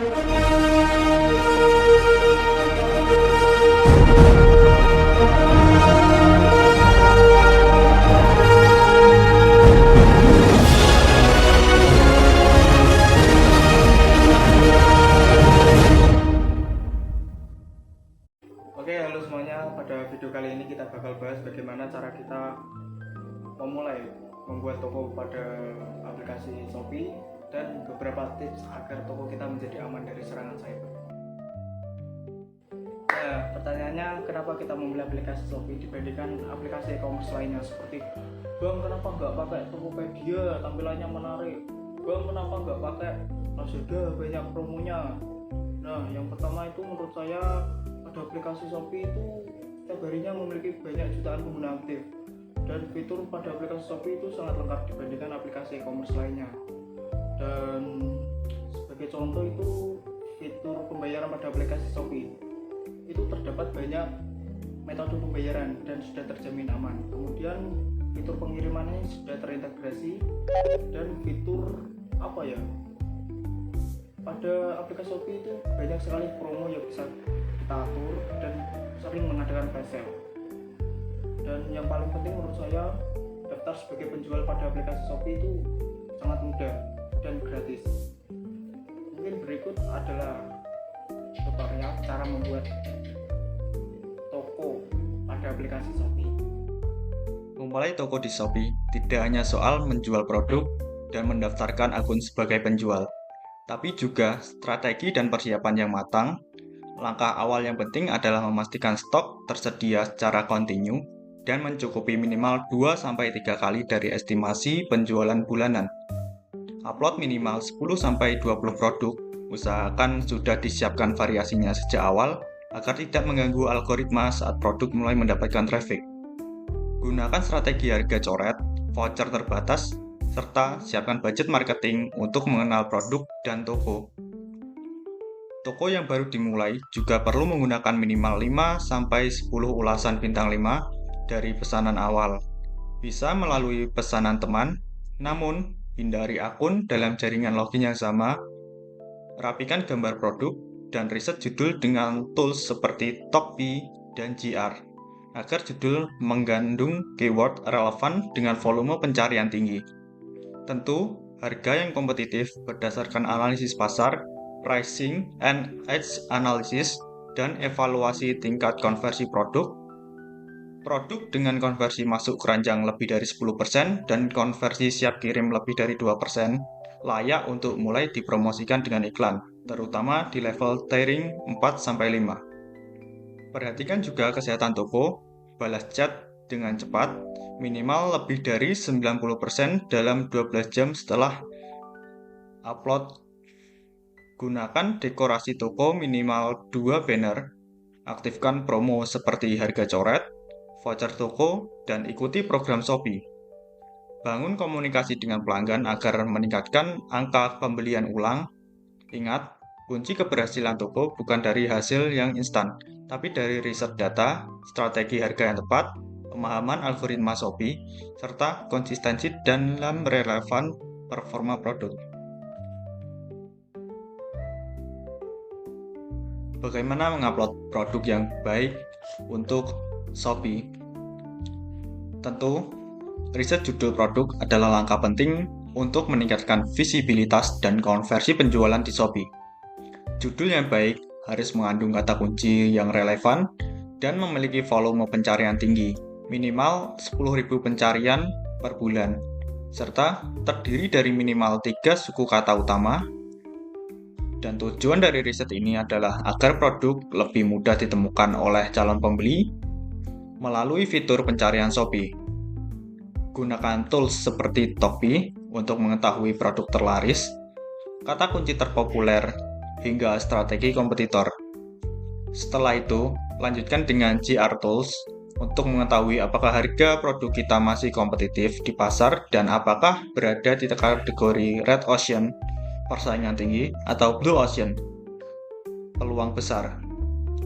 Oke, halo semuanya. Pada video kali ini kita bakal bahas bagaimana cara kita memulai membuat toko pada aplikasi Shopee dan beberapa tips agar toko kita menjadi aman dari serangan cyber. Nah, pertanyaannya, kenapa kita memilih aplikasi Shopee dibandingkan aplikasi e-commerce lainnya seperti Bang, kenapa nggak pakai Tokopedia, tampilannya menarik? Bang, kenapa nggak pakai Lazada, banyak promonya? Nah, yang pertama itu menurut saya pada aplikasi Shopee itu setiap harinya memiliki banyak jutaan pengguna aktif, dan fitur pada aplikasi Shopee itu sangat lengkap dibandingkan aplikasi e-commerce lainnya. Dan sebagai contoh itu fitur pembayaran pada aplikasi Shopee itu terdapat banyak metode pembayaran dan sudah terjamin aman. Kemudian fitur pengirimannya sudah terintegrasi, dan fitur pada aplikasi Shopee itu banyak sekali promo yang bisa kita atur dan sering mengadakan flash sale. Dan yang paling penting menurut saya, daftar sebagai penjual pada aplikasi Shopee itu sangat mudah dan gratis. Mungkin berikut adalah tutorial cara membuat toko pada aplikasi Shopee. Memulai toko di Shopee tidak hanya soal menjual produk dan mendaftarkan akun sebagai penjual, tapi juga strategi dan persiapan yang matang. Langkah awal yang penting adalah memastikan stok tersedia secara kontinu dan mencukupi minimal 2-3 kali dari estimasi penjualan bulanan. Upload minimal 10-20 produk, usahakan sudah disiapkan variasinya sejak awal agar tidak mengganggu algoritma saat produk mulai mendapatkan traffic. Gunakan strategi harga coret, voucher terbatas, serta siapkan budget marketing untuk mengenal produk dan toko. Toko yang baru dimulai juga perlu menggunakan minimal 5-10 ulasan bintang 5 dari pesanan awal. Bisa melalui pesanan teman, namun hindari akun dalam jaringan login yang sama. Rapikan gambar produk dan riset judul dengan tools seperti Tokpi dan GR agar judul mengandung keyword relevan dengan volume pencarian tinggi. Tentu, harga yang kompetitif berdasarkan analisis pasar, pricing and edge analysis, dan evaluasi tingkat konversi produk. Produk dengan konversi masuk keranjang lebih dari 10% dan konversi siap kirim lebih dari 2% layak untuk mulai dipromosikan dengan iklan, terutama di level tiering 4-5. Perhatikan juga kesehatan toko, balas chat dengan cepat, minimal lebih dari 90% dalam 12 jam setelah upload. Gunakan dekorasi toko minimal 2 banner, aktifkan promo seperti harga coret, voucher toko, dan ikuti program Shopee. Bangun komunikasi dengan pelanggan agar meningkatkan angka pembelian ulang. Ingat, kunci keberhasilan toko bukan dari hasil yang instan, tapi dari riset data, strategi harga yang tepat, pemahaman algoritma Shopee, serta konsistensi dalam relevan performa produk. Bagaimana mengupload produk yang baik untuk Shopee? Tentu, riset judul produk adalah langkah penting untuk meningkatkan visibilitas dan konversi penjualan di Shopee. Judul yang baik harus mengandung kata kunci yang relevan dan memiliki volume pencarian tinggi, minimal 10.000 pencarian per bulan, serta terdiri dari minimal 3 suku kata utama. Dan tujuan dari riset ini adalah agar produk lebih mudah ditemukan oleh calon pembeli melalui fitur pencarian Shopee. Gunakan tools seperti Tokpi untuk mengetahui produk terlaris, kata kunci terpopuler, hingga strategi kompetitor. Setelah itu, lanjutkan dengan GR Tools untuk mengetahui apakah harga produk kita masih kompetitif di pasar dan apakah berada di kategori Red Ocean, persaingan tinggi, atau Blue Ocean, peluang besar.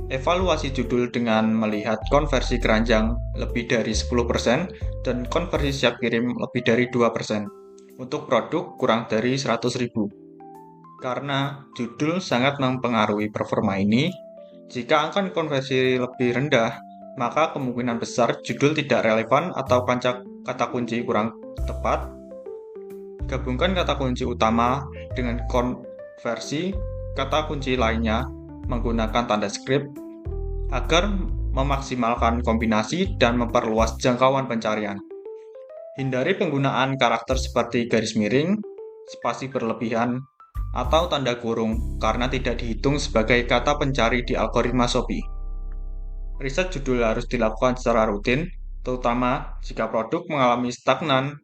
Evaluasi judul dengan melihat konversi keranjang lebih dari 10% dan konversi siap kirim lebih dari 2% untuk produk kurang dari 100.000. Karena judul sangat mempengaruhi performa ini, jika angka konversi lebih rendah, maka kemungkinan besar judul tidak relevan atau kata kunci kurang tepat. Gabungkan kata kunci utama dengan konversi kata kunci lainnya menggunakan tanda skrip agar memaksimalkan kombinasi dan memperluas jangkauan pencarian. Hindari penggunaan karakter seperti garis miring, spasi berlebihan, atau tanda kurung karena tidak dihitung sebagai kata pencari di algoritma Shopee. Riset judul harus dilakukan secara rutin, terutama jika produk mengalami stagnan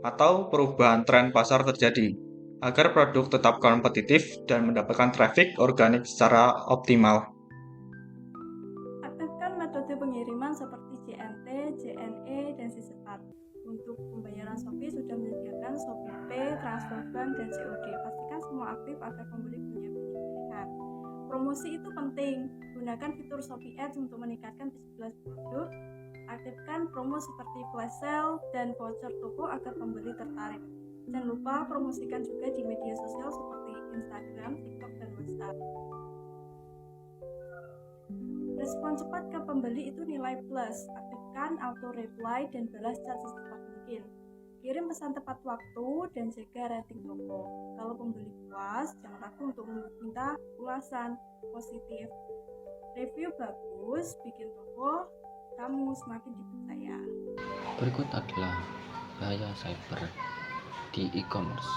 atau perubahan tren pasar terjadi, agar produk tetap kompetitif dan mendapatkan traffic organik secara optimal. Aktifkan metode pengiriman seperti JNT, JNE, dan Sisepat. Untuk pembayaran Shopee sudah menyediakan ShopeePay, TransferBank, dan COD. Pastikan semua aktif agar pembeli punya pilihan. Promosi itu penting. Gunakan fitur Shopee Ads untuk meningkatkan visibilitas produk. Aktifkan promo seperti flash sale dan voucher toko agar pembeli tertarik. Jangan lupa promosikan juga di media sosial seperti Instagram, TikTok, dan WhatsApp. Respon cepat ke pembeli itu nilai plus. Aktifkan auto reply dan balas chat secepat mungkin. Kirim pesan tepat waktu dan jaga rating toko. Kalau pembeli puas, jangan ragu untuk meminta ulasan positif. Review bagus, bikin toko kamu semakin dipercaya. Berikut adalah bahaya cyber di e-commerce.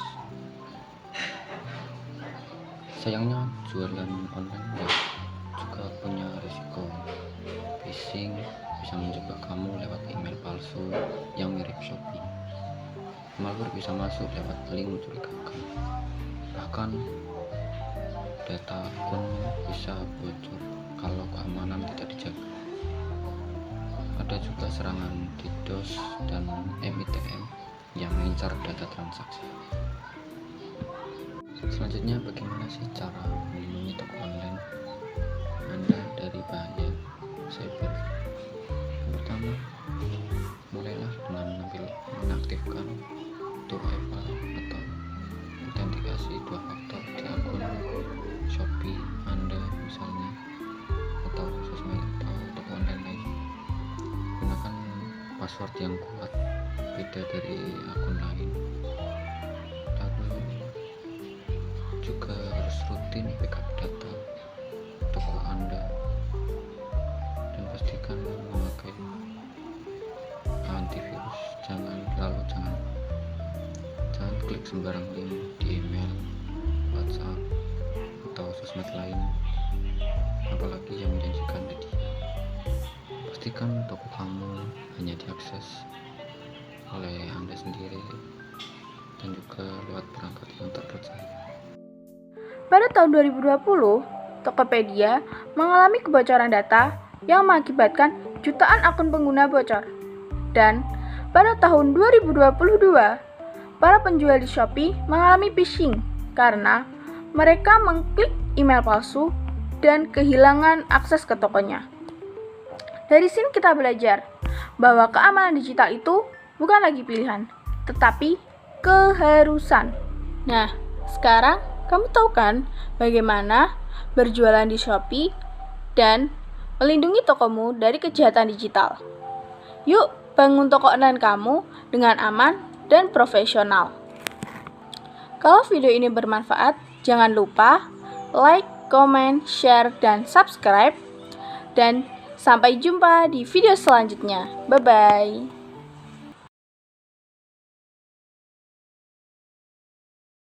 Sayangnya jualan online juga punya risiko. Phishing bisa menjebak kamu lewat email palsu yang mirip Shopee. Malware bisa masuk lewat link mencurigakan. Bahkan data akun bisa bocor kalau keamanan tidak dijaga. Ada juga serangan DDoS dan MITM yang mengincar data transaksi. Selanjutnya, bagaimana sih cara melindungi toko online Anda dari bahaya cyber? Yang pertama, mulailah dengan mengaktifkan 2FA atau autentikasi 2 faktor di akun Shopee Anda misalnya, atau sosmed atau toko online lain. Gunakan password yang kuat, beda dari akun lain. Lalu juga harus rutin backup data toko Anda dan pastikan memakai antivirus. Jangan klik sembarang link di email, WhatsApp, atau sosmed lain, apalagi yang menjanjikan hadiah. Pastikan toko kamu hanya diakses oleh Anda sendiri dan juga lewat perangkat yang terpercaya. Pada tahun 2020, Tokopedia mengalami kebocoran data yang mengakibatkan jutaan akun pengguna bocor. Dan pada tahun 2022, para penjual di Shopee mengalami phishing karena mereka mengklik email palsu dan kehilangan akses ke tokonya. Dari sini kita belajar bahwa keamanan digital itu bukan lagi pilihan, tetapi keharusan. Nah, sekarang kamu tahu kan bagaimana berjualan di Shopee dan melindungi tokomu dari kejahatan digital. Yuk, bangun toko online kamu dengan aman dan profesional. Kalau video ini bermanfaat, jangan lupa like, comment, share, dan subscribe. Dan sampai jumpa di video selanjutnya. Bye-bye.